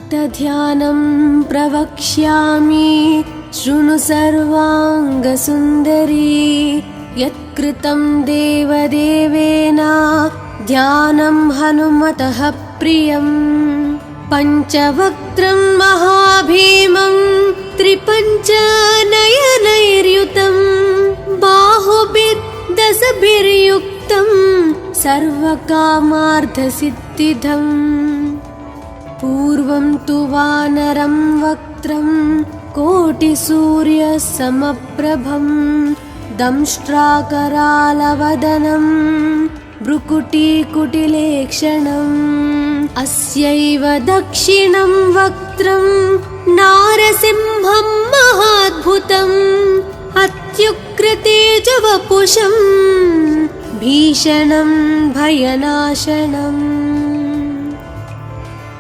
भक्तध्यानं प्रवक्ष्यामि शृणु सर्वाङ्गसुन्दरी। यत्कृतं देवदेवेन ध्यानं हनुमतः प्रियम्। पञ्चवक्त्रं महाभीमं त्रिपञ्चनयनैर्युतं बाहुभिर्दशभिर्युक्तं सर्वकामार्थसिद्धिदम्। पूर्वं तु वानरं वक्त्रं कोटिसूर्यसमप्रभं दंष्ट्राकरालवदनं भ्रुकुटीकुटिलेक्षणम्। अस्यैव दक्षिणं वक्त्रं नारसिंहं महाद्भुतम् अत्युग्रतेजवपुषं भीषणं भयनाशनम्।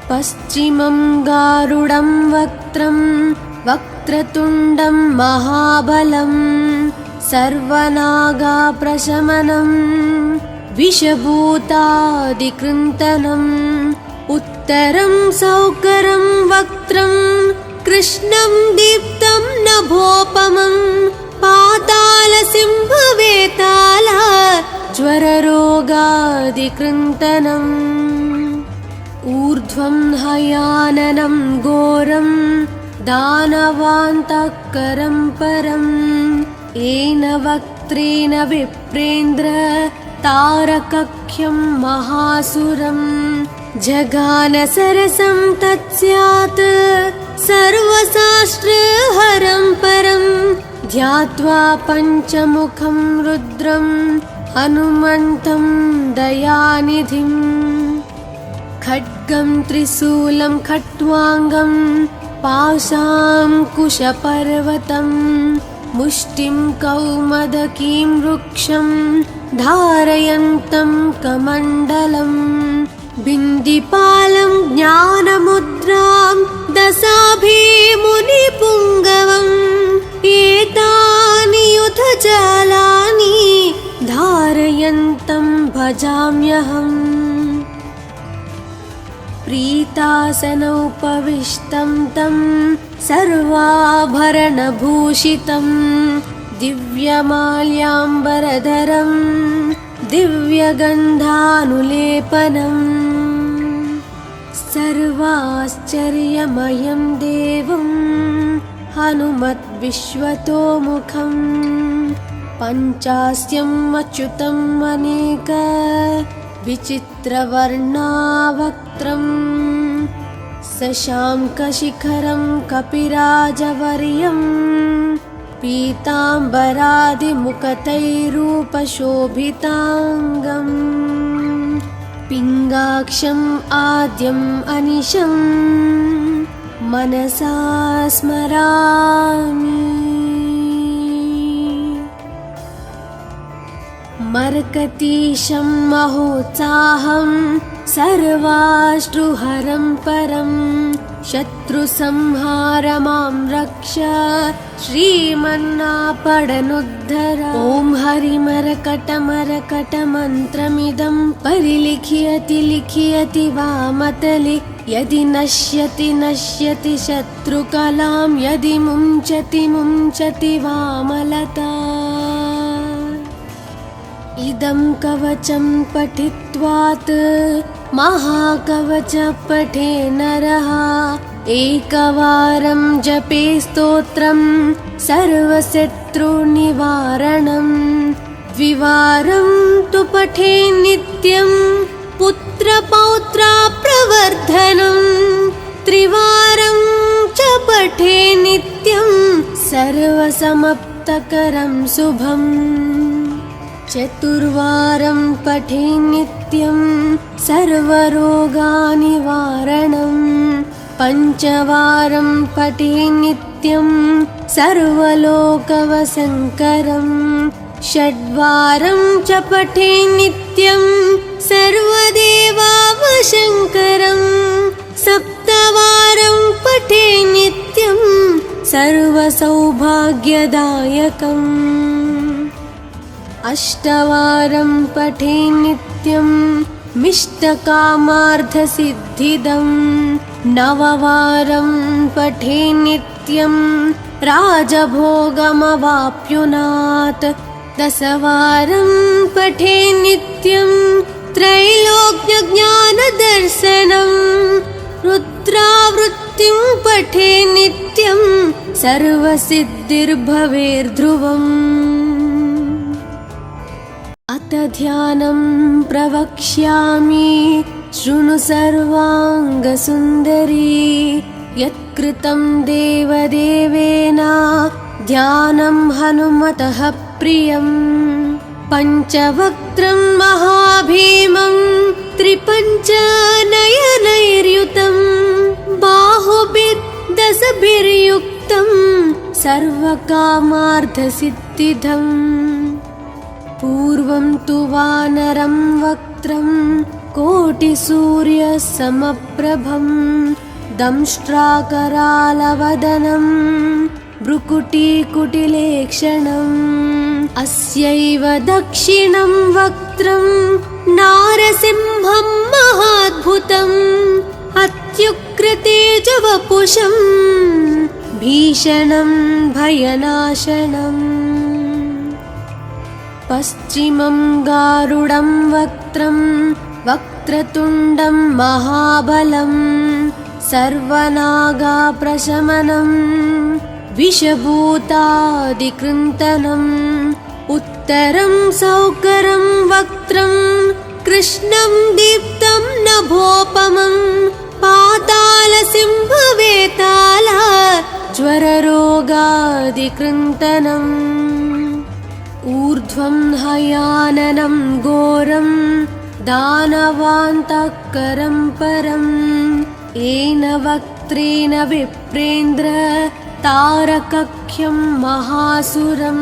पश्चिमं गारुडं वक्त्रं वक्रतुण्डं महाबलं सर्वनागाप्रशमनं विषभूतादिकृन्तनम्। उत्तरं सौकरं वक्त्रं कृष्णं दीप्तं नभोपमं पातालसिंहवेताल ज्वररोगादिकृन्तनम्। ऊर्ध्वं हयाननं घोरं दानवान्तकरं परं येन वक्त्रेण विप्रेन्द्र तारकख्यं महासुरं। जगानसरसं तत्स्यात् सर्वशास्त्रहरं परं ध्यात्वा पञ्चमुखं रुद्रं हनुमन्तं दयानिधिम्। खड्गं त्रिशूलं खट्वाङ्गं पाशाङ्कुशपर्वतं मुष्टिं कौमदकीं वृक्षं धारयन्तं कमण्डलम्। बिन्दिपालं ज्ञानमुद्रां दशाभिमुनिपुङ्गवम् एतानि युधजालानि धारयन्तं भजाम्यहम्। प्रीतासनोपविष्टं तं सर्वाभरणभूषितं दिव्यमाल्याम्बरधरं दिव्यगन्धानुलेपनम्। सर्वाश्चर्यमयं देवं हनुमद्विश्वतोमुखं पञ्चास्यम् अच्युतम् अनेक विचित्रवर्णावक्त्रं शशाङ्कशिखरं कपिराजवर्यं पीताम्बरादिमुकुटैरूपशोभिताङ्गम्। पिङ्गाक्षम् आद्यम् अनिशं मनसा स्मरामि। मर्कतीशं महोत्साहं सर्वाश्रुहरं परं शत्रुसंहार मां रक्ष श्रीमन्नापडनुद्धर। ॐ हरिमरकटमरकटमन्त्रमिदं परिलिख्यति लिख्यति वामतले यदि नश्यति नश्यति शत्रुकलां यदि मुञ्चति मुञ्चति वामलता। इदं कवचं पठित्वात् महाकवच पठे नरः एकवारं जपे स्तोत्रं सर्वशत्रुनिवारणं। द्विवारं तु पठे नित्यं पुत्रपौत्राप्रवर्धनं। त्रिवारं च पठे नित्यं सर्वसमाप्तकरं शुभम्। चतुर्वारं पठे नित्यं सर्वरोगनिवारणं। पञ्चवारं पठे नित्यं सर्वलोकवशङ्करं। षड्वारं च पठे नित्यं सर्वदेवावशङ्करं। सप्तवारं पठे नित्यं सर्वसौभाग्यदायकम्। अष्टवारं पठे नित्यं मिष्टकामार्थसिद्धिदं नववारं पठे नित्यं राजभोगमवाप्नुयात् दशवारं पठे नित्यं त्रैलोक्यज्ञानदर्शनं रुद्रावृत्तिं पठे नित्यं सर्वसिद्धिर्भवेर्ध्रुवम् अथ ध्यानं प्रवक्ष्यामि शृणु सर्वाङ्गसुन्दरी यत्कृतं देवदेवेन ध्यानं हनुमतः प्रियं पञ्चवक्त्रं महाभीमं त्रिपञ्चनयनैर्युतं बाहुभिर्दशभिर्युक्तं सर्वकामार्थसिद्धिदम् पूर्वं तु वानरं वक्त्रं कोटिसूर्यसमप्रभं दंष्ट्राकरालवदनं भ्रुकुटीकुटिलेक्षणम् अस्यैव दक्षिणं वक्त्रं नारसिंहं महाद्भुतम् अत्युग्रतेजवपुषं भीषणं भयनाशनम् पश्चिमं गारुडं वक्त्रं वक्रतुण्डं महाबलं सर्वनागाप्रशमनं विषभूतादिकृन्तनम् उत्तरं सौकरं वक्त्रं कृष्णं दीप्तं नभोपमं पातालसिंहवेताल ज्वररोगादिकृन्तनम् ऊर्ध्वं हयाननं घोरं दानवान्तकरं परं येन वक्त्रेण विप्रेन्द्र तारकख्यं महासुरं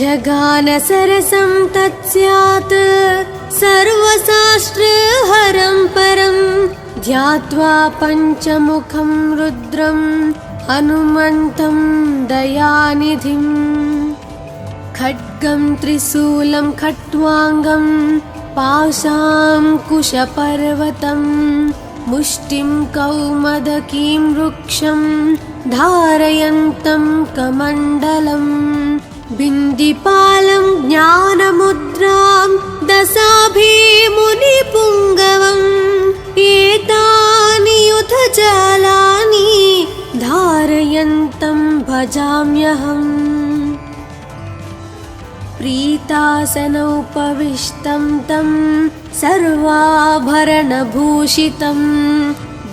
जगानसरसं तत्स्यात् सर्वशास्त्रहरं परं ध्यात्वा पञ्चमुखं रुद्रं हनुमन्तं दयानिधिम् खड्गं त्रिशूलं खट्वाङ्गं पाशाङ्कुशपर्वतं मुष्टिं कौमदकीं वृक्षं धारयन्तं कमण्डलं बिन्दिपालं ज्ञानमुद्रां दशाभिमुनिपुङ्गवम् एतानि युधजालानि धारयन्तं भजाम्यहम् प्रीतासनोपविष्टं तं सर्वाभरणभूषितं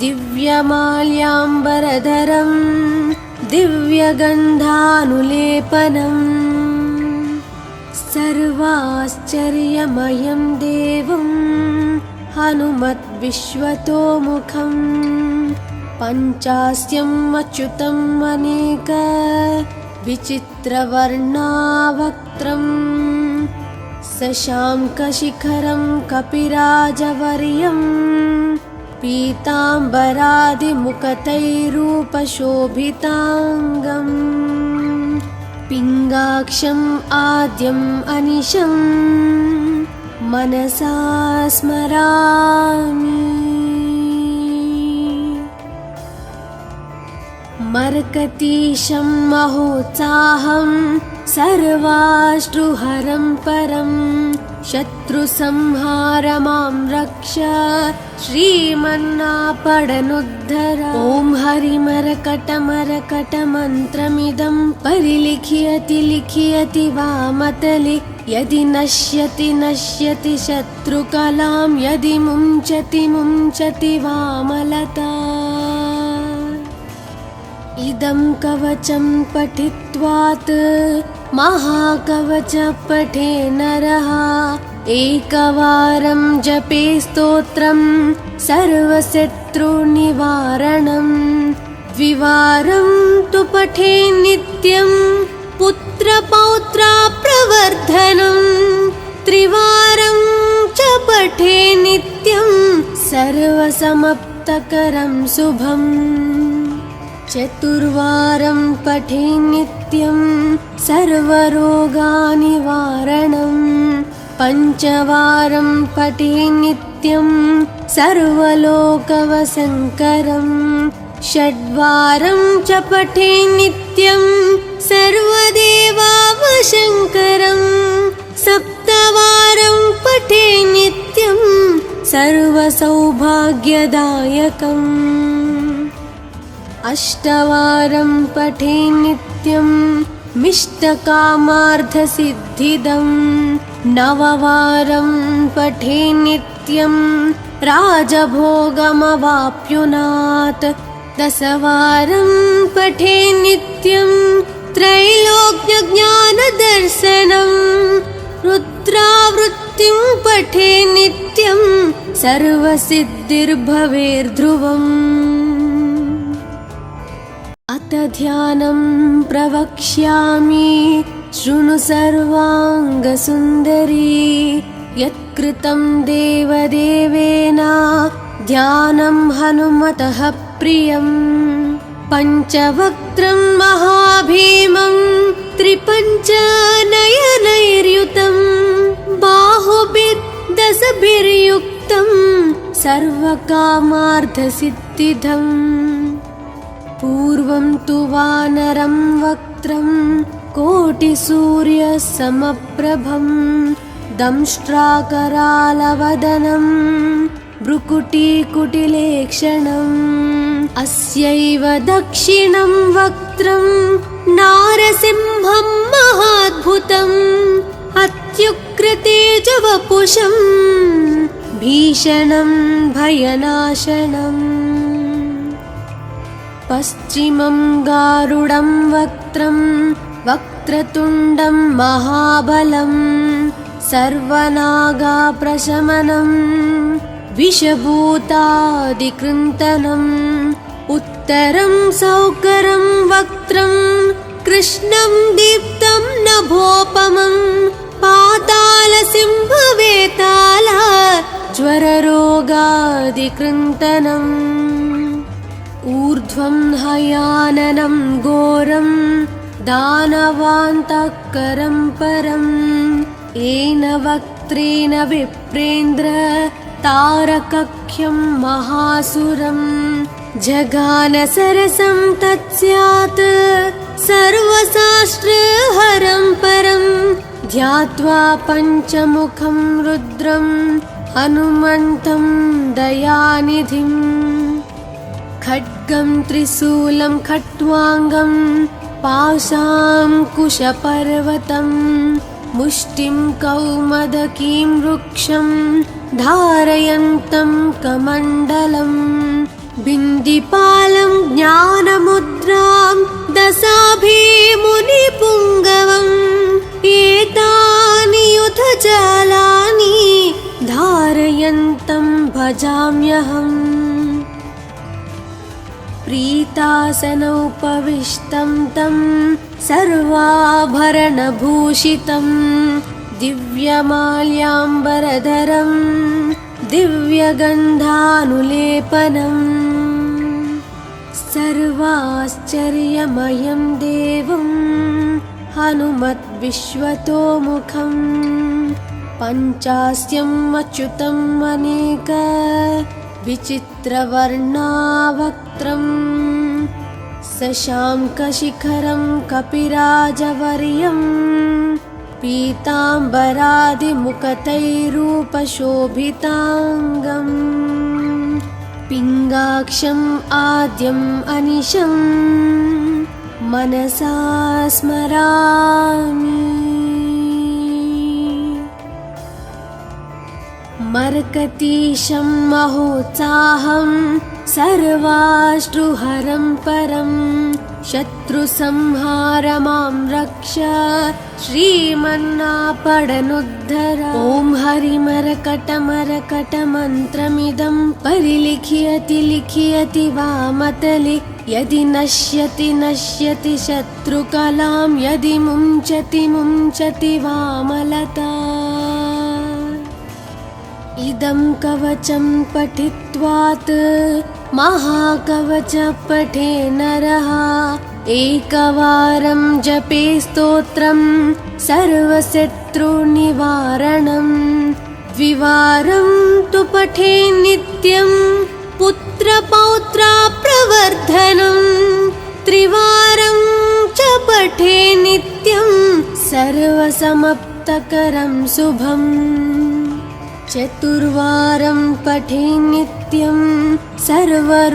दिव्यमाल्याम्बरधरं दिव्यगन्धानुलेपनं सर्वाश्चर्यमयं देवं हनुमद्विश्वतोमुखं पञ्चास्यम् अच्युतम् अनेक विचित्रवर्णावक्त्रं शशाङ्कशिखरं कपिराजवर्यं पीताम्बरादिमुकुटैरूपशोभिताङ्गं पिङ्गाक्षम् आद्यम् अनिशं मनसा स्मरामि मर्कतीशं महोत्साहं सर्वाश्रुहरं परं शत्रुसंहार मां रक्ष श्रीमन्नापडनुद्धर ॐ हरिमरकटमरकटमन्त्रमिदं परिलिख्यति लिख्यति वामतले यदि नश्यति नश्यति शत्रुकलां यदि मुञ्चति मुञ्चति वामलता इदं कवचं पठित्वात् महाकवच पठे नरः एकवारं जपे स्तोत्रं सर्वशत्रुनिवारणं द्विवारं तु पठे नित्यं पुत्रपौत्राप्रवर्धनं त्रिवारं च पठे नित्यं सर्वसमाप्तकरं शुभम् चतुर्वारं पठे नित्यं सर्वरोगनिवारणं पञ्चवारं पठे नित्यं नित्यं सर्वलोकवसङ्करं षड्वारं च पठे नित्यं सर्वदेवावशङ्करं सप्तवारं पठे नित्यं सर्वसौभाग्यदायकम् अष्टवारं पठे नित्यं मिष्टकामार्थसिद्धिदं नववारं पठे नित्यं राजभोगमवाप्नुयात् दशवारं पठे नित्यं त्रैलोक्यज्ञानदर्शनं रुद्रावृत्तिं पठे नित्यं सर्वसिद्धिर्भवेर्ध्रुवम् अथ ध्यानं प्रवक्ष्यामि शृणु सर्वाङ्गसुन्दरी यत्कृतं देवदेवेन ध्यानं हनुमतः प्रियं पञ्चवक्त्रं महाभीमं त्रिपञ्चनयनैर्युतं बाहुभिर्दशभिर्युक्तं सर्वकामार्थसिद्धिदम् पूर्वं तु वानरं वक्त्रं कोटिसूर्यसमप्रभं दंष्ट्राकरालवदनं भ्रुकुटीकुटिलेक्षणम् अस्यैव दक्षिणं वक्त्रं नारसिंहं महाद्भुतम् अत्युग्रतेजवपुषं भीषणं भयनाशनम् पश्चिमं गारुडं वक्त्रं वक्रतुण्डं महाबलं सर्वनागाप्रशमनं विषभूतादिकृन्तनम् उत्तरं सौकरं वक्त्रं कृष्णं दीप्तं नभोपमं पातालसिंहवेताल ज्वररोगादिकृन्तनम् ऊर्ध्वं हयाननं घोरं दानवान्तकरं परं येन वक्त्रेण विप्रेन्द्र तारकख्यं महासुरं जगानसरसं तत्स्यात् सर्वशास्त्रहरं परं ध्यात्वा पञ्चमुखं रुद्रं हनुमन्तं दयानिधिम् खड्गं त्रिशूलं खट्वाङ्गं पाशाङ्कुशपर्वतं मुष्टिं कौमदकीं वृक्षं धारयन्तं कमण्डलं बिन्दिपालं ज्ञानमुद्रां दशाभिमुनिपुङ्गवम् एतानि युधजालानि धारयन्तं भजाम्यहम् प्रीतासनोपविष्टं तं सर्वाभरणभूषितं दिव्यमाल्याम्बरधरं दिव्यगन्धानुलेपनं सर्वाश्चर्यमयं देवं हनुमद्विश्वतोमुखं पञ्चास्यम् अच्युतम् अनेक विचित्रवर्णावक्त्रं शशाङ्कशिखरं कपिराजवर्यं पीताम्बरादिमुकुटैरूपशोभिताङ्गं पिङ्गाक्षम् आद्यम् अनिशं मनसा स्मरामि मर्कतीशं महोत्साहं सर्वाश्रुहरं परं शत्रुसंहार मां रक्ष श्रीमन्नापडनुद्धर ॐ हरिमरकटमरकटमन्त्रमिदं परिलिख्यति लिख्यति वामतले यदि नश्यति नश्यति शत्रुकलां यदि मुञ्चति मुञ्चति वामलता इदं कवचं पठित्वात् महाकवच पठे नरः एकवारं जपे स्तोत्रं सर्वशत्रुनिवारणं द्विवारं तु पठे नित्यं पुत्रपौत्राप्रवर्धनं त्रिवारं च पठे नित्यं सर्वसमप्तकरं शुभम् चतुर्वारं पठे नित्यं सर्वरोगनिवारणं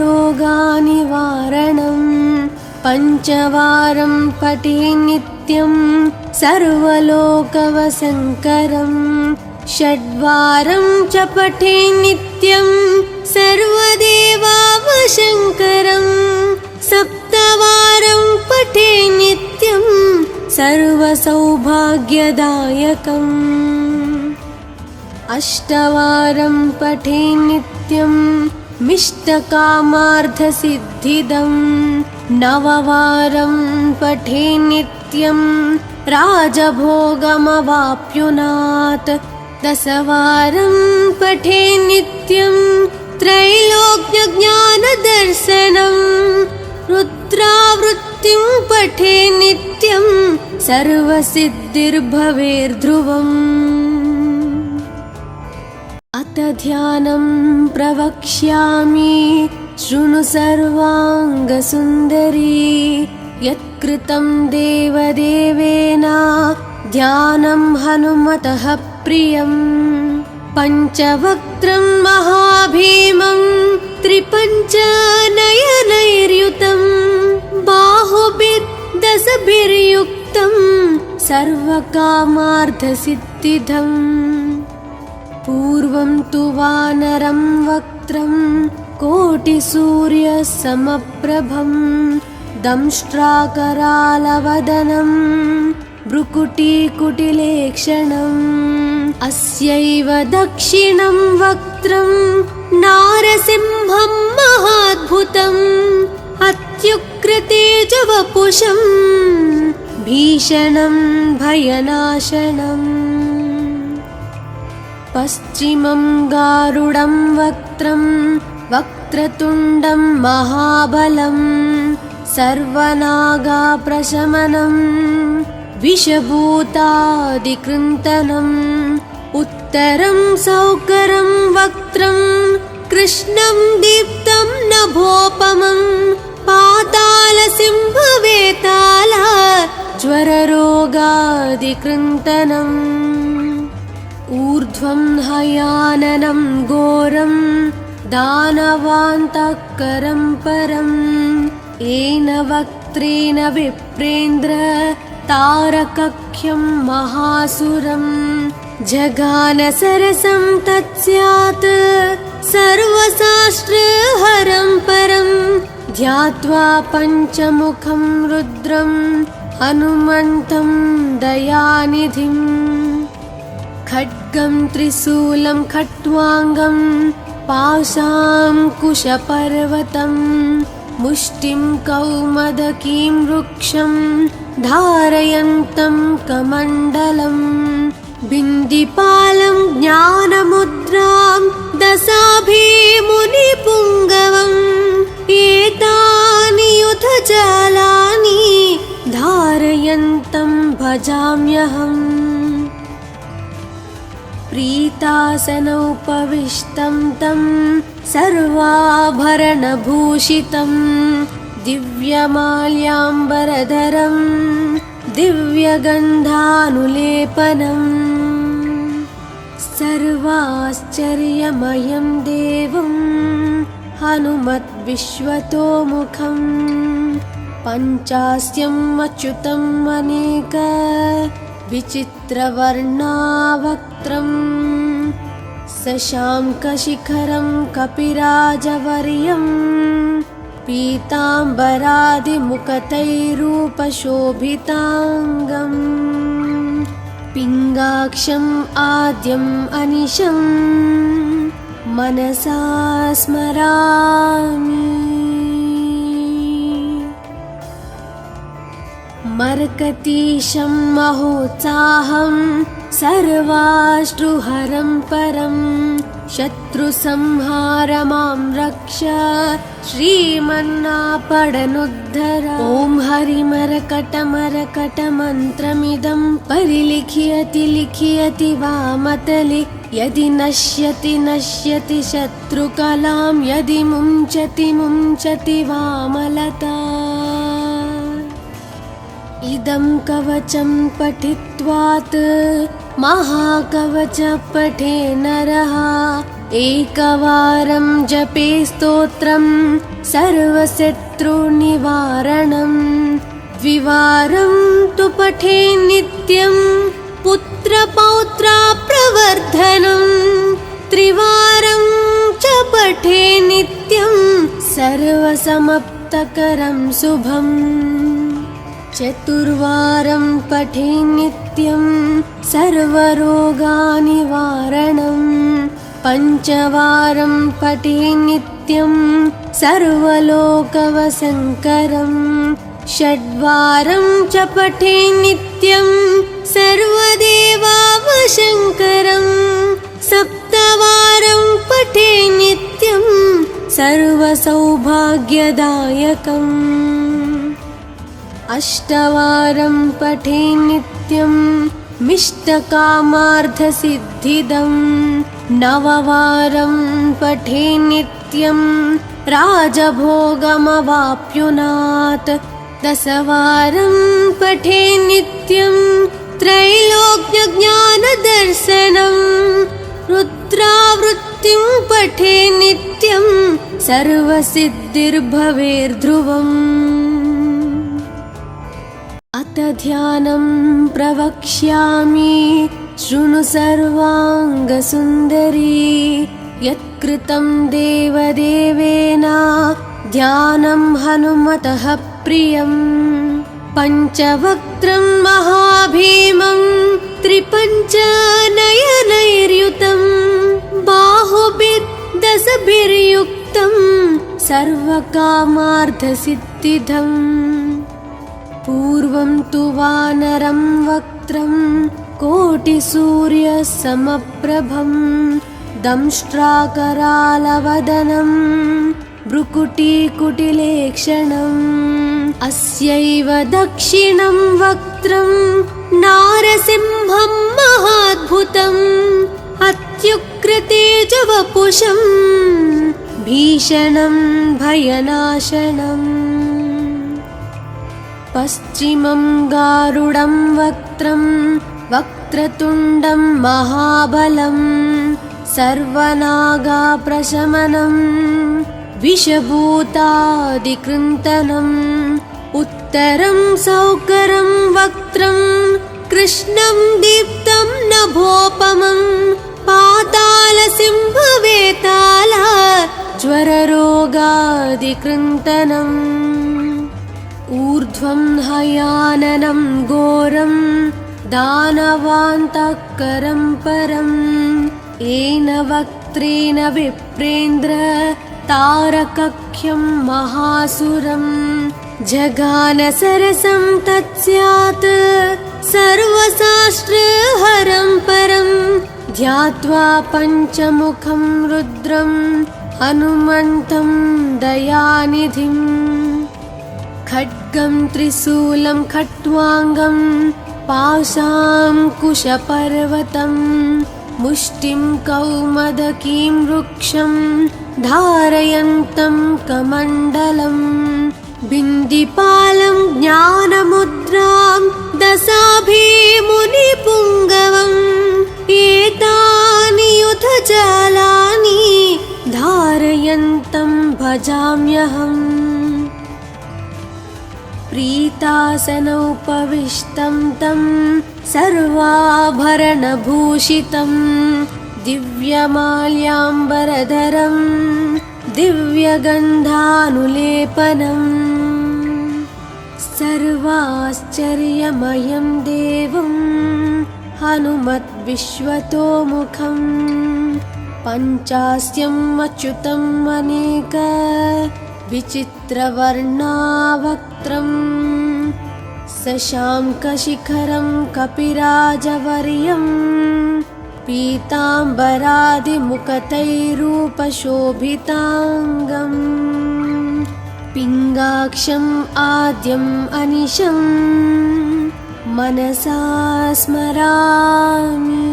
पञ्चवारं पठे नित्यं सर्वलोकवशङ्करं षड्वारं च पठे नित्यं सर्वदेवावशङ्करं सप्तवारं पठे नित्यं सर्वसौभाग्यदायकम् अष्टवारं पठे नित्यं मिष्टकामार्थसिद्धिदं नववारं पठे नित्यं राजभोगमवाप्नुयात् दशवारं पठे नित्यं त्रैलोक्यज्ञानदर्शनं रुद्रावृत्तिं पठे नित्यं सर्वसिद्धिर्भवेर्ध्रुवम् अथ ध्यानं प्रवक्ष्यामि शृणु सर्वाङ्गसुन्दरी यत्कृतं देवदेवेन ध्यानं हनुमतः प्रियं पञ्चवक्त्रं महाभीमं त्रिपञ्चनयनैर्युतं बाहुभिर्दशभिर्युक्तं सर्वकामार्थसिद्धिदम् पूर्वं तु वानरं वक्त्रं कोटिसूर्यसमप्रभं दंष्ट्राकरालवदनं भ्रुकुटीकुटिलेक्षणम् अस्यैव दक्षिणं वक्त्रं नारसिंहं महाद्भुतम् अत्युग्रतेजवपुषं भीषणं भयनाशनम् पश्चिमं गारुडं वक्त्रं वक्रतुण्डं महाबलं सर्वनागाप्रशमनं विषभूतादिकृन्तनम् उत्तरं सौकरं वक्त्रं कृष्णं दीप्तं नभोपमं पातालसिंहवेताल ज्वररोगादिकृन्तनम् ऊर्ध्वं हयाननं घोरं दानवान्तकरं परं येन वक्त्रेण विप्रेन्द्र तारकख्यं महासुरं जगानसरसं तत्स्यात् सर्वशास्त्रहरं परं ध्यात्वा पञ्चमुखं रुद्रं हनुमन्तं दयानिधिम् खड्गं त्रिशूलं खट्वाङ्गं पाशाङ्कुशपर्वतं मुष्टिं कौमदकीं वृक्षं धारयन्तं कमण्डलं बिन्दिपालं ज्ञानमुद्रां दशाभिमुनिपुङ्गवम् एतानि युधजालानि धारयन्तं भजाम्यहम् प्रीतासनोपविष्टं तं सर्वाभरणभूषितं दिव्यमाल्याम्बरधरं दिव्यगन्धानुलेपनं सर्वाश्चर्यमयं देवं हनुमद्विश्वतोमुखं पञ्चास्यम् अच्युतम् अनेक विचित्रवर्णावक्त्रं शशाङ्कशिखरं कपिराजवर्यं पीताम्बरादिमुकुटैरूपशोभिताङ्गं पिङ्गाक्षम् आद्यम् अनिशं मनसा स्मरामि। मर्कतीशं महोत्साहं सर्वाश्रुहरं परं शत्रुसंहार मां रक्ष श्रीमन्नापडनुद्धर। ॐ हरिमरकटमरकटमन्त्रमिदं परिलिख्यति लिख्यति वामतले यदि नश्यति नश्यति शत्रुकलां यदि मुञ्चति मुञ्चति वामलता इदं कवचं पठित्वात् महाकवच पठे नरः एकवारं जपे स्तोत्रं सर्वशत्रुनिवारणं द्विवारं तु पठे नित्यं पुत्रपौत्राप्रवर्धनं त्रिवारं च पठे नित्यं सर्वसमाप्तकरं शुभम् चतुर्वारं पठे नित्यं सर्वरोगनिवारणं पञ्चवारं पठे नित्यं सर्वलोकवशङ्करं षड्वारं च पठे नित्यं सर्वदेवावशङ्करं सप्तवारं पठे नित्यं सर्वसौभाग्यदायकम् अष्टवारं पठे नित्यं मिष्टकामार्थसिद्धिदं नववारं पठे नित्यं राजभोगमवाप्नुयात् दशवारं पठे नित्यं त्रैलोक्यज्ञानदर्शनं रुद्रावृत्तिं पठे नित्यं सर्वसिद्धिर्भवेर्ध्रुवम् अथ ध्यानं प्रवक्ष्यामि शृणु सर्वाङ्गसुन्दरी यत्कृतं देवदेवेन ध्यानं हनुमतः प्रियं पञ्चवक्त्रं महाभीमं त्रिपञ्चनयनैर्युतं बाहुभिर्दशभिर्युक्तं सर्वकामार्थसिद्धिदम् पूर्वं तु वानरं वक्त्रं कोटिसूर्यसमप्रभं दंष्ट्राकरालवदनं भ्रुकुटीकुटिलेक्षणम् अस्यैव दक्षिणं वक्त्रं नारसिंहं महाद्भुतम् अत्युग्रतेजवपुषं भीषणं भयनाशनम् पश्चिमं गारुडं वक्त्रं वक्रतुण्डं महाबलं सर्वनागाप्रशमनं विषभूतादिकृन्तनम् उत्तरं सौकरं वक्त्रं कृष्णं दीप्तं नभोपमं पातालसिंहवेताल ज्वररोगादिकृन्तनम् ऊर्ध्वं हयाननं घोरं दानवान्तकरं परं येन वक्त्रेण विप्रेन्द्र तारकख्यं महासुरं जगानसरसं तत्स्यात् सर्वशास्त्रहरं परं ध्यात्वा पञ्चमुखं रुद्रं हनुमन्तं दयानिधिम् खड्गं त्रिशूलं खट्वाङ्गं पाशाङ्कुशपर्वतं मुष्टिं कौमदकीं वृक्षं धारयन्तं कमण्डलं बिन्दिपालं ज्ञानमुद्रां दशाभिमुनिपुङ्गवम् एतानि युधजालानि धारयन्तं भजाम्यहम् प्रीतासनोपविष्टं तं सर्वाभरणभूषितं दिव्यमाल्याम्बरधरं दिव्यगन्धानुलेपनं सर्वाश्चर्यमयं देवं हनुमद्विश्वतोमुखं पञ्चास्यम् अच्युतम् अनेक विचित्रवर्णावक्त्रं शशाङ्कशिखरं कपिराजवर्यं पीताम्बरादिमुकुटैरूपशोभिताङ्गं पिङ्गाक्षम् आद्यम् अनिशं मनसा स्मरामि।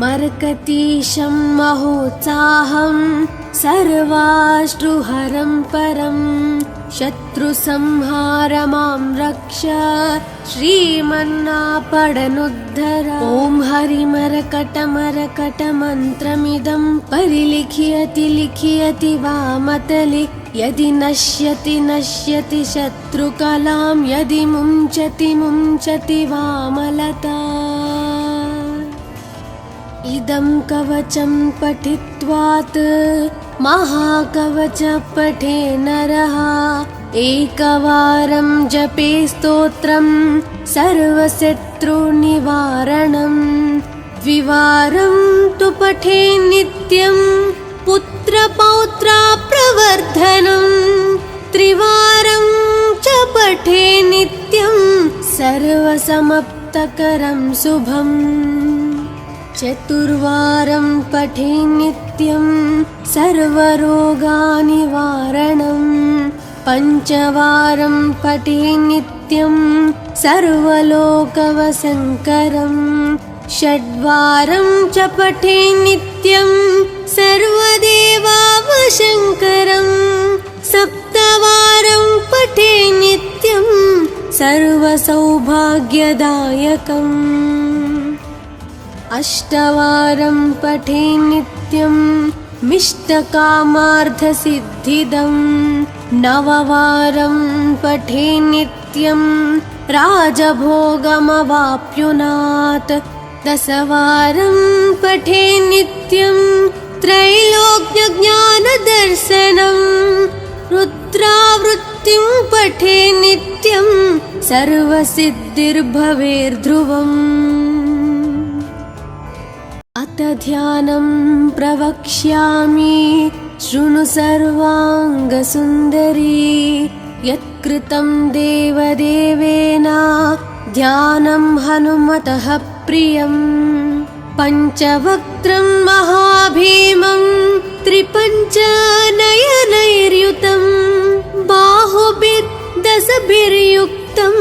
मरकतीशं महोत्साहं सर्वाश्रुहरं परं शत्रुसंहार मां रक्ष श्रीमन्नापडनुद्धर। ॐ हरिमरकटमरकटमन्त्रमिदं परिलिख्यति लिख्यति वामतले यदि नश्यति नश्यति शत्रुकलां यदि मुञ्चति मुञ्चति वामलता। इदं कवचं पठित्वात् महाकवच पठे नरः एकवारं जपे स्तोत्रं सर्वशत्रुनिवारणं द्विवारं तु पठे नित्यं पुत्रपौत्राप्रवर्धनं त्रिवारं च पठे नित्यं सर्वसमाप्तकरं शुभम् चतुर्वारं पठे नित्यं सर्वरोगनिवारणं पञ्चवारं पठे नित्यं सर्वलोकवशङ्करं षड्वारं च पठे नित्यं सर्वदेवावशङ्करं सप्तवारं पठे नित्यं सर्वसौभाग्यदायकम् अष्टवारं पठे नित्यं मिष्टकामार्थसिद्धिदं नववारं पठे नित्यं राजभोगमवाप्नुयात् दशवारं पठे नित्यं त्रैलोक्यज्ञानदर्शनं रुद्रावृत्तिं पठे नित्यं सर्वसिद्धिर्भवेर्ध्रुवम्। अथ ध्यानं प्रवक्ष्यामि शृणु सर्वाङ्गसुन्दरी यत्कृतं देवदेवेन ध्यानं हनुमतः प्रियं पञ्चवक्त्रं महाभीमं त्रिपञ्चनयनैर्युतं बाहुभिर्दशभिर्युक्तं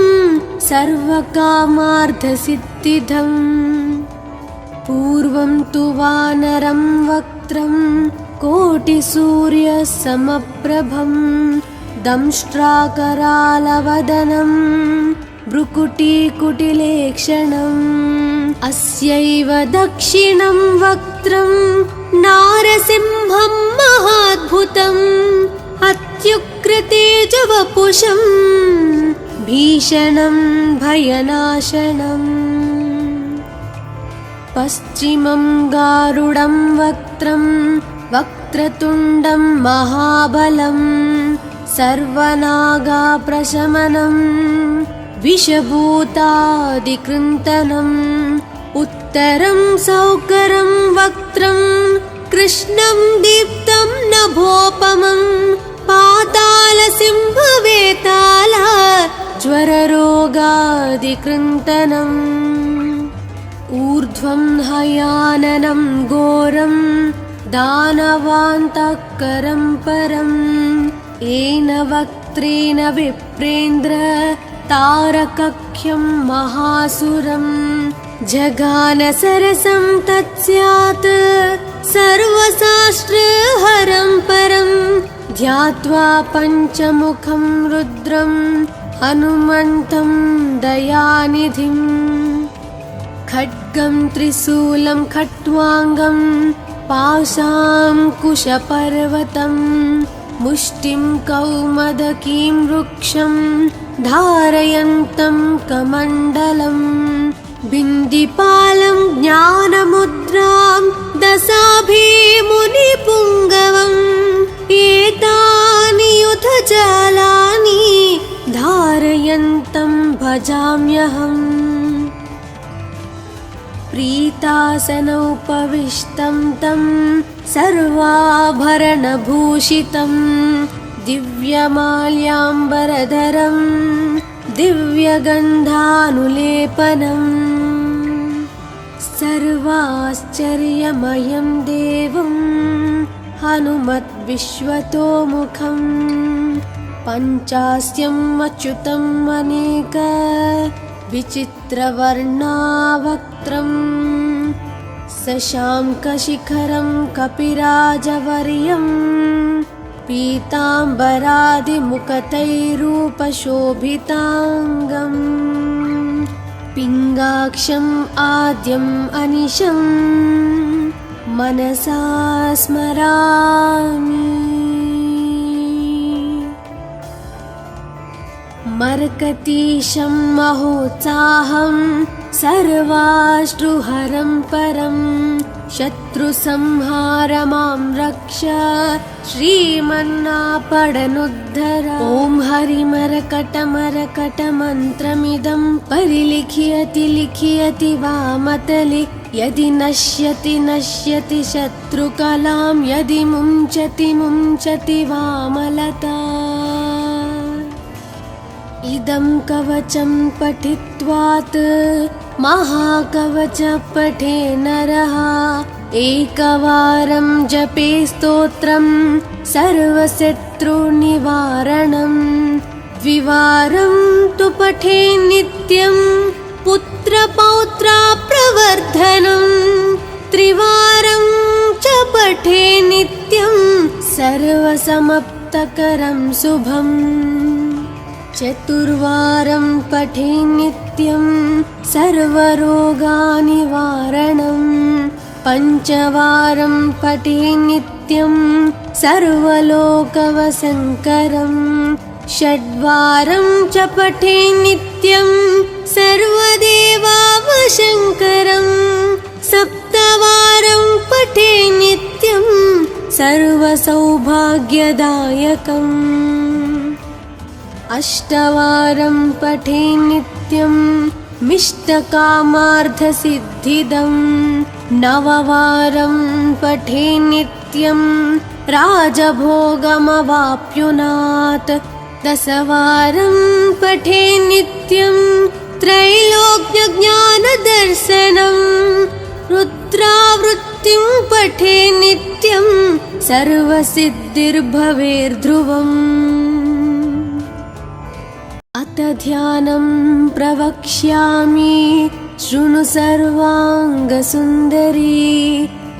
सर्वकामार्थसिद्धिदम् पूर्वं तु वानरं वक्त्रं कोटिसूर्यसमप्रभं दंष्ट्राकरालवदनं भ्रुकुटीकुटिलेक्षणम् अस्यैव दक्षिणं वक्त्रं नारसिंहं महाद्भुतम् अत्युग्रतेजवपुषं भीषणं भयनाशनम् पश्चिमं गारुडं वक्त्रं वक्रतुण्डं महाबलं सर्वनागाप्रशमनं विषभूतादिकृन्तनम् उत्तरं सौकरं वक्त्रं कृष्णं दीप्तं नभोपमं पातालसिंहवेताल ज्वररोगादिकृन्तनम् ऊर्ध्वं हयाननं घोरं दानवान्तकरं परं येन वक्त्रेण विप्रेन्द्र तारकख्यं महासुरं जगानसरसं तत्स्यात् सर्वशास्त्रहरं परं ध्यात्वा पञ्चमुखं रुद्रं हनुमन्तं दयानिधिम् खड्गं त्रिशूलं खट्वाङ्गं पाशाङ्कुशपर्वतं मुष्टिं कौमदकीं वृक्षं धारयन्तं कमण्डलं बिन्दिपालं ज्ञानमुद्रां दशाभिमुनिपुङ्गवम् एतानि युधजालानि धारयन्तं भजाम्यहम् प्रीतासनोपविष्टं तं सर्वाभरणभूषितं दिव्यमाल्याम्बरधरं दिव्यगन्धानुलेपनं सर्वाश्चर्यमयं देवं हनुमद्विश्वतोमुखं पञ्चास्यम् अच्युतम् अनेक विचित्रवर्णावक्त्रं शशाङ्कशिखरं कपिराजवर्यं पीताम्बरादिमुकुटैरूपशोभिताङ्गम् पिङ्गाक्षम् आद्यम् अनिशं मनसा स्मरामि। मर्कतीशं महोत्साहं सर्वाश्रुहरं परं शत्रुसंहार मां रक्ष श्रीमन्नापडनुद्धर। ॐ हरिमरकटमरकटमन्त्रमिदं परिलिख्यति लिख्यति वामतले यदि नश्यति नश्यति शत्रुकलां यदि मुञ्चति मुञ्चति वामलता। इदं कवचं पठित्वात् महाकवच पठे नरः एकवारं जपे स्तोत्रं सर्वशत्रुनिवारणं द्विवारं तु पठे नित्यं पुत्रपौत्राप्रवर्धनं त्रिवारं च पठे नित्यं सर्वसमाप्तकरं शुभम् चतुर्वारं पठे नित्यं सर्वरोगनिवारणं पञ्चवारं पठे नित्यं सर्वलोकवशङ्करं षड्वारं च पठे नित्यं सर्वदेवावशङ्करं सप्तवारं पठे नित्यं सर्वसौभाग्यदायकम् अष्टवारं पठे नित्यं मिष्टकामार्थसिद्धिदं नववारं पठे नित्यं राजभोगमवाप्नुयात् दशवारं पठे नित्यं त्रैलोक्यज्ञानदर्शनं रुद्रावृत्तिं पठे नित्यं सर्वसिद्धिर्भवेर्ध्रुवम्। अथ ध्यानं प्रवक्ष्यामि शृणु सर्वाङ्गसुन्दरी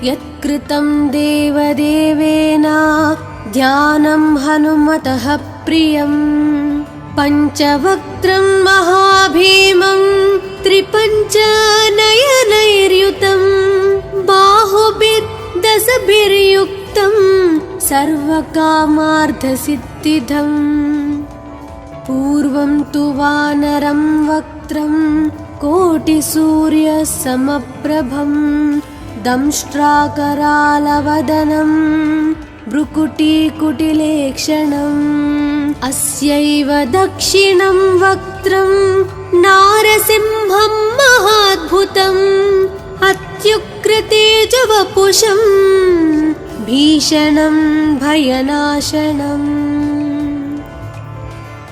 यत्कृतं देवदेवेन ध्यानं हनुमतः प्रियं पञ्चवक्त्रं महाभीमं त्रिपञ्चनयनैर्युतं बाहुभिर्दशभिर्युक्तं सर्वकामार्थसिद्धिदम् पूर्वं तु वानरं वक्त्रं कोटिसूर्यसमप्रभं दंष्ट्राकरालवदनं भ्रुकुटीकुटिलेक्षणम् अस्यैव दक्षिणं वक्त्रं नारसिंहं महाद्भुतम् अत्युग्रतेजवपुषं भीषणं भयनाशनम्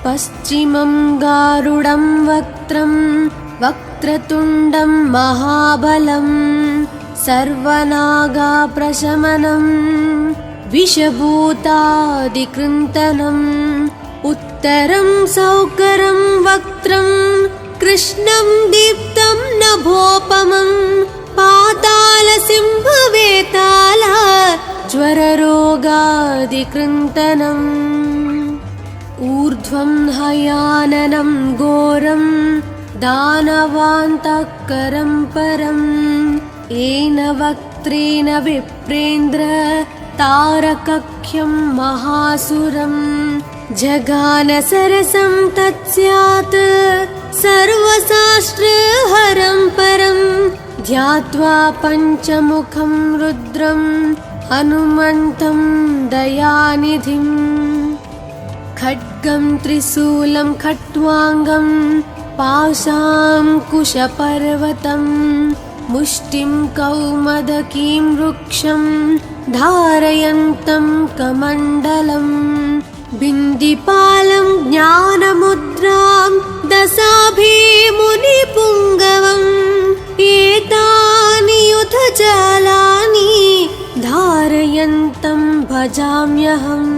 पश्चिमं गारुडं वक्त्रं वक्रतुण्डं महाबलं सर्वनागाप्रशमनं विषभूतादिकृन्तनम् उत्तरं सौकरं वक्त्रं कृष्णं दीप्तं नभोपमं पातालसिंहवेताल ज्वररोगादिकृन्तनम् ऊर्ध्वं हयाननं घोरं दानवान्तकरं परं येन वक्त्रेण विप्रेन्द्र तारकख्यं महासुरं जगानसरसं तत्स्यात् सर्वशास्त्रहरं परं ध्यात्वा पञ्चमुखं रुद्रं हनुमन्तं दयानिधिम् खड्गं त्रिशूलं खट्वाङ्गं पाशाङ्कुशपर्वतं मुष्टिं कौमदकीं वृक्षं धारयन्तं कमण्डलं बिन्दिपालं ज्ञानमुद्रां दशाभिमुनिपुङ्गवम् एतानि युधजालानि धारयन्तं भजाम्यहम्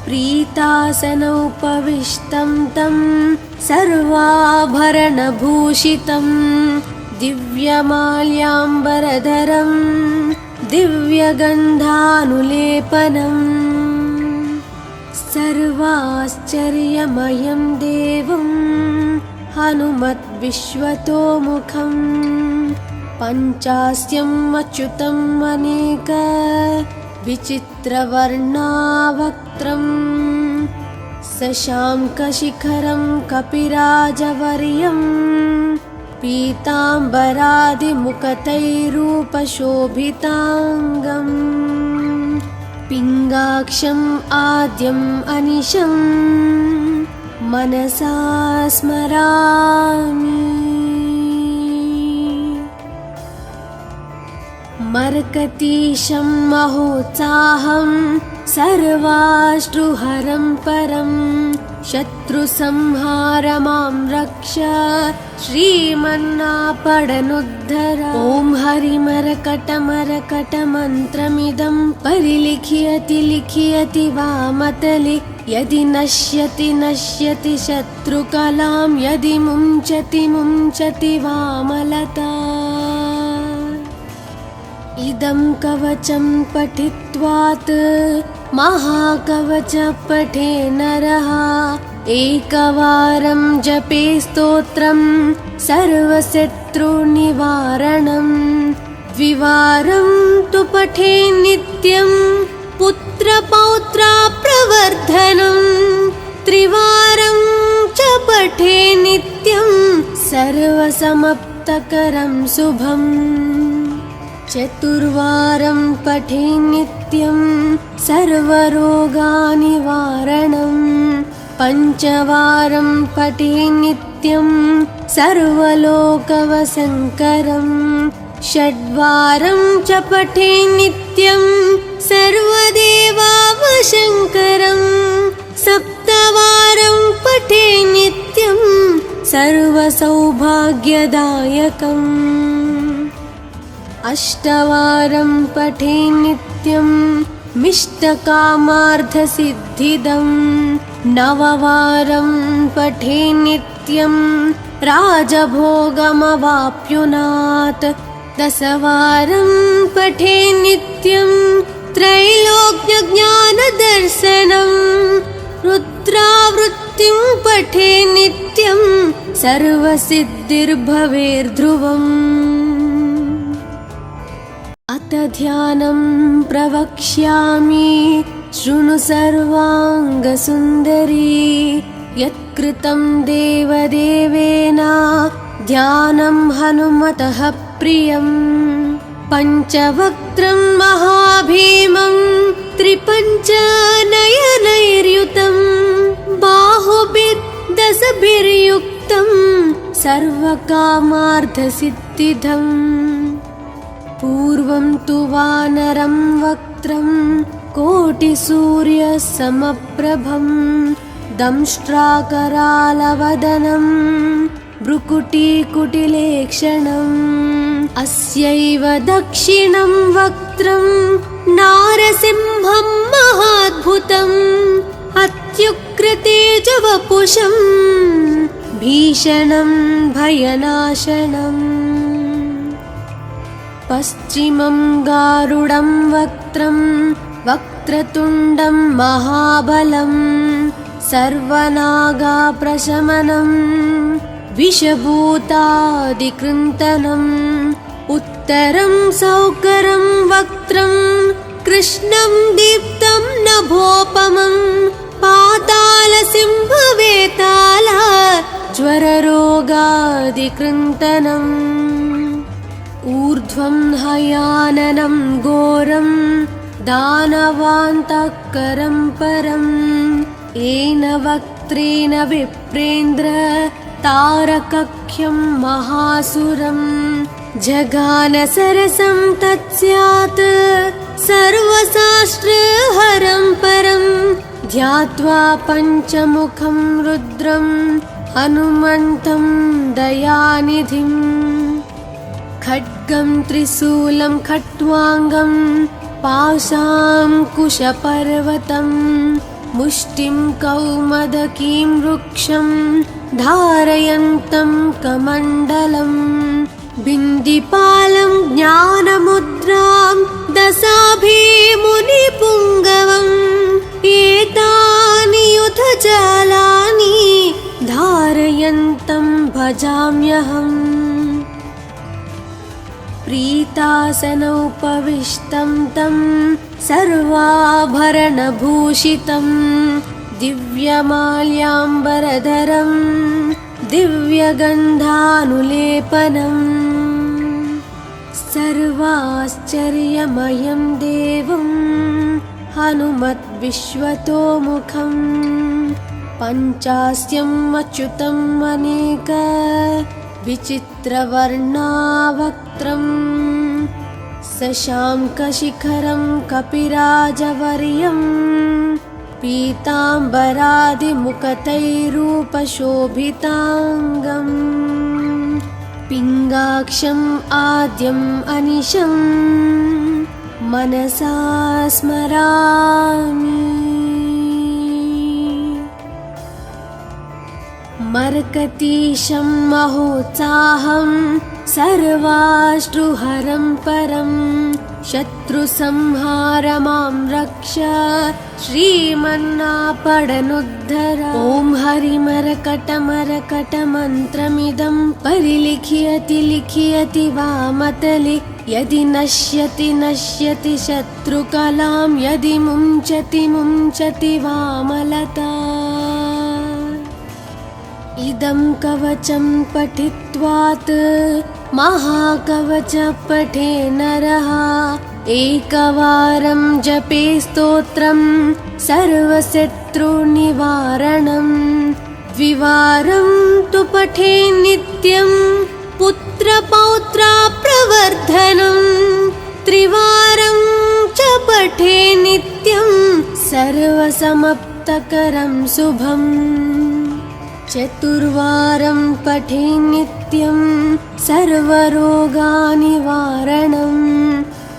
प्रीतासनोपविष्टं तं सर्वाभरणभूषितं दिव्यमाल्याम्बरधरं दिव्यगन्धानुलेपनम् सर्वाश्चर्यमयं देवं हनुमद्विश्वतोमुखम् पञ्चास्यम् अच्युतम् अनेक विचित्रवर्णावक्त्रम् शशाङ्कशिखरं कपिराजवर्यं पीताम्बरादिमुखतैरूपशोभिताङ्गम् पिङ्गाक्षम् आद्यम् अनिशम् मनसा स्मरामि। मर्कतीशं महोत्साहं सर्वाश्रुहरं परं शत्रुसंहारमां रक्ष श्रीमन्नापडनुद्धर। ॐ हरिमरकटमरकटमन्त्रमिदं परिलिख्यति लिख्यति वामतले यदि नश्यति नश्यति शत्रुकलां यदि मुञ्चति मुञ्चति वामलता। इदं कवचं पठित्वात् महाकवच पठे नरः एकवारं जपे स्तोत्रं सर्वशत्रुनिवारणं द्विवारं तु पठे नित्यं पुत्रपौत्राप्रवर्धनं त्रिवारं च पठे नित्यं सर्वसमाप्तकरं शुभम् चतुर्वारं पठे नित्यं सर्वरोगनिवारणं पञ्चवारं पठे नित्यं सर्वलोकवशङ्करं षड्वारं च पठे नित्यं सर्वदेवावशङ्करं सप्तवारं पठे नित्यं सर्वसौभाग्यदायकम् अष्टवारं पठे नित्यं मिष्टकामार्थसिद्धिदं नववारं पठे नित्यं राजभोगमवाप्नुयात् दशवारं पठे नित्यं त्रैलोक्यज्ञानदर्शनं रुद्रावृत्तिं पठे नित्यं सर्वसिद्धिर्भवेर्ध्रुवम्। अथ ध्यानं प्रवक्ष्यामि शृणु सर्वाङ्गसुन्दरी यत्कृतं देवदेवेन ध्यानं हनुमतः प्रियं पञ्चवक्त्रं महाभीमं त्रिपञ्चनयनैर्युतं बाहुभिर्दशभिर्युक्तं सर्वकामार्थसिद्धिदम् पूर्वं तु वानरं वक्त्रं कोटिसूर्यसमप्रभं दंष्ट्राकरालवदनं भ्रुकुटीकुटिलेक्षणम् अस्यैव दक्षिणं वक्त्रं नारसिंहं महाद्भुतम् अत्युग्रतेजवपुषं भीषणं भयनाशनम् पश्चिमं गारुडं वक्त्रं वक्रतुण्डं महाबलं सर्वनागाप्रशमनं विषभूतादिकृन्तनम् उत्तरं सौकरं वक्त्रं कृष्णं दीप्तं नभोपमं पातालसिंहवेताल ज्वररोगादिकृन्तनम् ऊर्ध्वं हयाननं घोरं दानवान्तकरं परं येन वक्त्रेण विप्रेन्द्र तारकख्यं महासुरं जगानसरसं तत्स्यात् सर्वशास्त्रहरं परं ध्यात्वा पञ्चमुखं रुद्रं हनुमन्तं दयानिधिम् खड्गं त्रिशूलं खट्वाङ्गं पाशाङ्कुशपर्वतं मुष्टिं कौमदकीं वृक्षं धारयन्तं कमण्डलं बिन्दिपालं ज्ञानमुद्रां दशाभिमुनिपुङ्गवम् एतानि युधजालानि धारयन्तं भजाम्यहम् प्रीतासनोपविष्टं तं सर्वाभरणभूषितं दिव्यमाल्याम्बरधरं दिव्यगन्धानुलेपनम् सर्वाश्चर्यमयं देवं हनुमद्विश्वतोमुखम् पञ्चास्यम् अच्युतम् अनेक विचित्रवर्णावक्त्रम् शशाङ्कशिखरं कपिराजवर्यं पीताम्बरादिमुखतैरूपशोभिताङ्गम् पिङ्गाक्षम् आद्यम् अनिशम् मनसा स्मरामि मर्कतीशं महोत्साहं सर्वाश्रुहरं परं शत्रुसंहारमां रक्ष श्रीमन्नापडनुद्धर ॐ हरिमरकटमरकटमन्त्रमिदं परिलिख्यति लिख्यति वामतले यदि नश्यति नश्यति शत्रुकलां यदि मुञ्चति मुञ्चति वामलता इदं कवचं पठित्वात् महाकवच पठे नरः एकवारं जपे स्तोत्रं सर्वशत्रुनिवारणं द्विवारं तु पठे नित्यं पुत्रपौत्राप्रवर्धनं त्रिवारं च पठे नित्यं सर्वसमाप्तकरं शुभम् चतुर्वारं पठे नित्यं सर्वरोगनिवारणं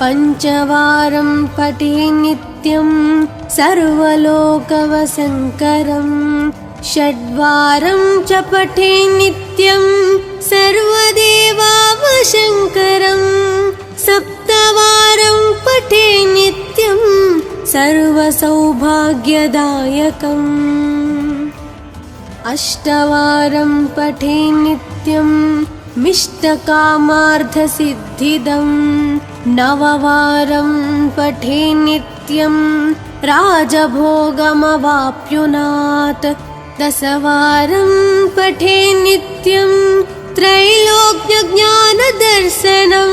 पञ्चवारं पठे नित्यं सर्वलोकवशङ्करं षड्वारं च पठे नित्यं सर्वदेवावशङ्करं सप्तवारं पठे नित्यं सर्वसौभाग्यदायकम् अष्टवारं पठे नित्यं मिष्टकामार्थसिद्धिदं नववारं पठे नित्यं राजभोगमवाप्नुयात् दशवारं पठे नित्यं त्रैलोक्यज्ञानदर्शनं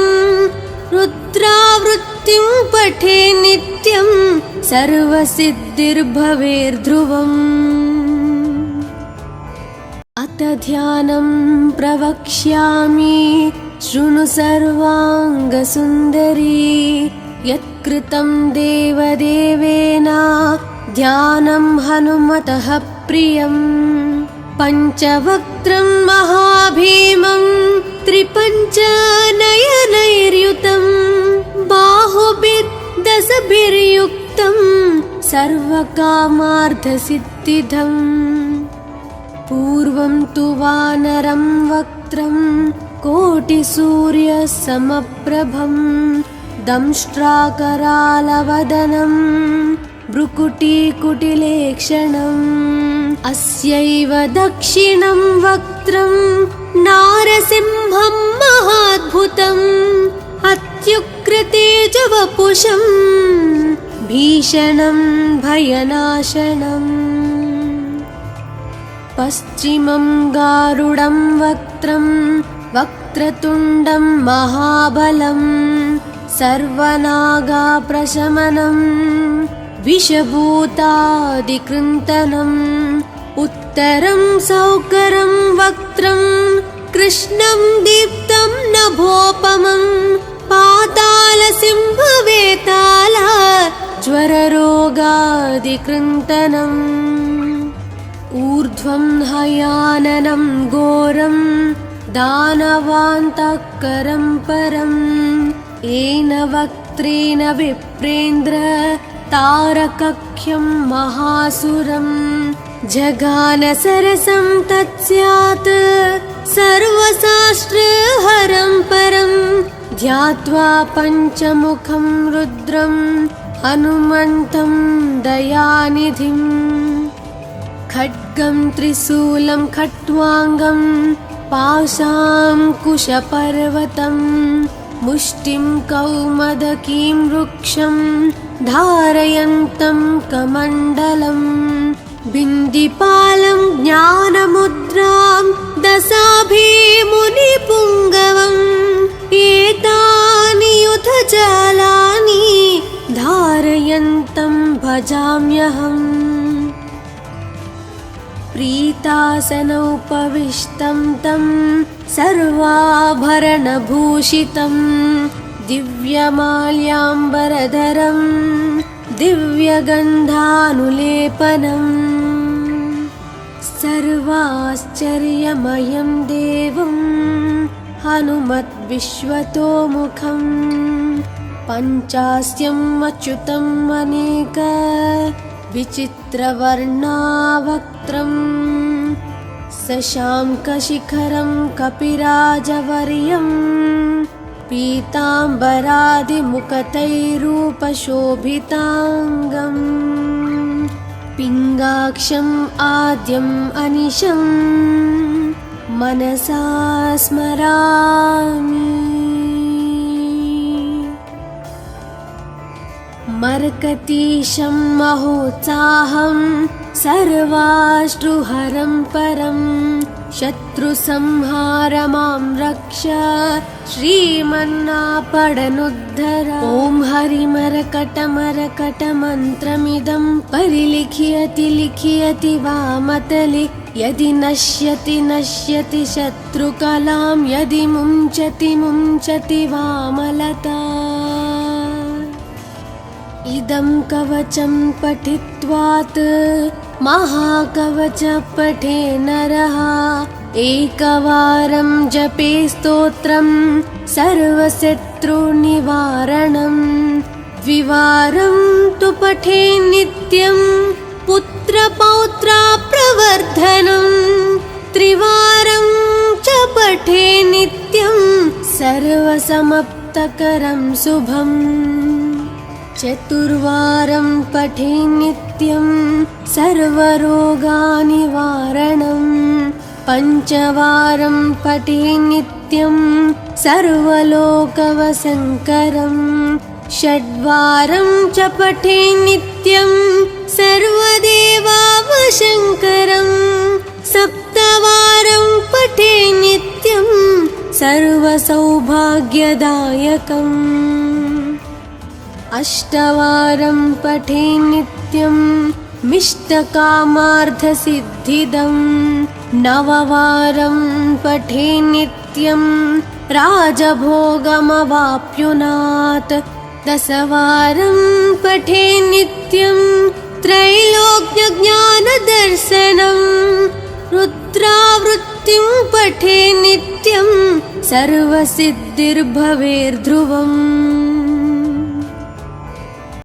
रुद्रावृत्तिं पठे नित्यं सर्वसिद्धिर्भवेर्ध्रुवम् अथ ध्यानं प्रवक्ष्यामि शृणु सर्वाङ्गसुन्दरी यत्कृतं देवदेवेन ध्यानं हनुमतः प्रियं पञ्चवक्त्रं महाभीमं त्रिपञ्चनयनैर्युतं बाहुभिर्दशभिर्युक्तं सर्वकामार्थसिद्धिदम् पूर्वं तु वानरं वक्त्रं कोटिसूर्यसमप्रभं दंष्ट्राकरालवदनं भ्रुकुटीकुटिलेक्षणम् अस्यैव दक्षिणं वक्त्रं नारसिंहं महाद्भुतम् अत्युग्रतेजवपुषं भीषणं भयनाशनम् पश्चिमं गारुडं वक्त्रं वक्रतुण्डं महाबलं सर्वनागाप्रशमनं विषभूतादिकृन्तनम् उत्तरं सौकरं वक्त्रं कृष्णं दीप्तं नभोपमं पातालसिंहवेताल ज्वररोगादिकृन्तनम् ऊर्ध्वं हयाननं घोरं दानवान्तकरं परं येन वक्त्रेण विप्रेन्द्र तारकख्यं महासुरं जगानसरसं तत्स्यात् सर्वशास्त्रहरं परं ध्यात्वा पञ्चमुखं रुद्रं हनुमन्तं दयानिधिं खड्गं त्रिशूलं खट्वाङ्गं पाशाङ्कुशपर्वतं मुष्टिं कौमदकीं वृक्षं धारयन्तं कमण्डलं बिन्दिपालं ज्ञानमुद्रां दशाभिमुनिपुङ्गवम् एतानि युधजालानि धारयन्तं भजाम्यहम् प्रीतासनोपविष्टं तं सर्वाभरणभूषितं दिव्यमाल्याम्बरधरं दिव्यगन्धानुलेपनम् सर्वाश्चर्यमयं देवं हनुमद्विश्वतोमुखं पञ्चास्यम् अच्युतम् अनेक विचित्रवर्णावक्त्रं शशाङ्कशिखरं कपिराजवर्यं पीताम्बरादिमुकुटैरूपशोभिताङ्गम् पिङ्गाक्षम् आद्यम् अनिशं मनसा स्मरामि मर्कतीशं महोत्साहं सर्वाश्रुहरं परं शत्रुसंहारमां रक्ष श्रीमन्नापडनुद्धर ॐ हरिमरकटमरकटमन्त्रमिदं परिलिख्यति लिख्यति वामतले यदि नश्यति नश्यति शत्रुकलां यदि मुञ्चति मुञ्चति वामलता इदं कवचं पठित्वात् महाकवच पठे नरः एकवारं जपे स्तोत्रं सर्वशत्रुनिवारणं द्विवारं तु पठे नित्यं पुत्रपौत्राप्रवर्धनं त्रिवारं च पठे नित्यं सर्वसमाप्तकरं शुभम् चतुर्वारं पठे नित्यं सर्वरोगनिवारणं पञ्चवारं पठे नित्यं सर्वलोकवशङ्करं षड्वारं च पठे नित्यं सर्वदेवावशङ्करं सप्तवारं पठे नित्यं सर्वसौभाग्यदायकम् अष्टवारं पठे नित्यं मिष्टकामार्थसिद्धिदं नववारं पठे नित्यं राजभोगमवाप्नुयात् दशवारं पठे नित्यं त्रैलोक्यज्ञानदर्शनं रुद्रावृत्तिं पठे नित्यं सर्वसिद्धिर्भवेर्ध्रुवम्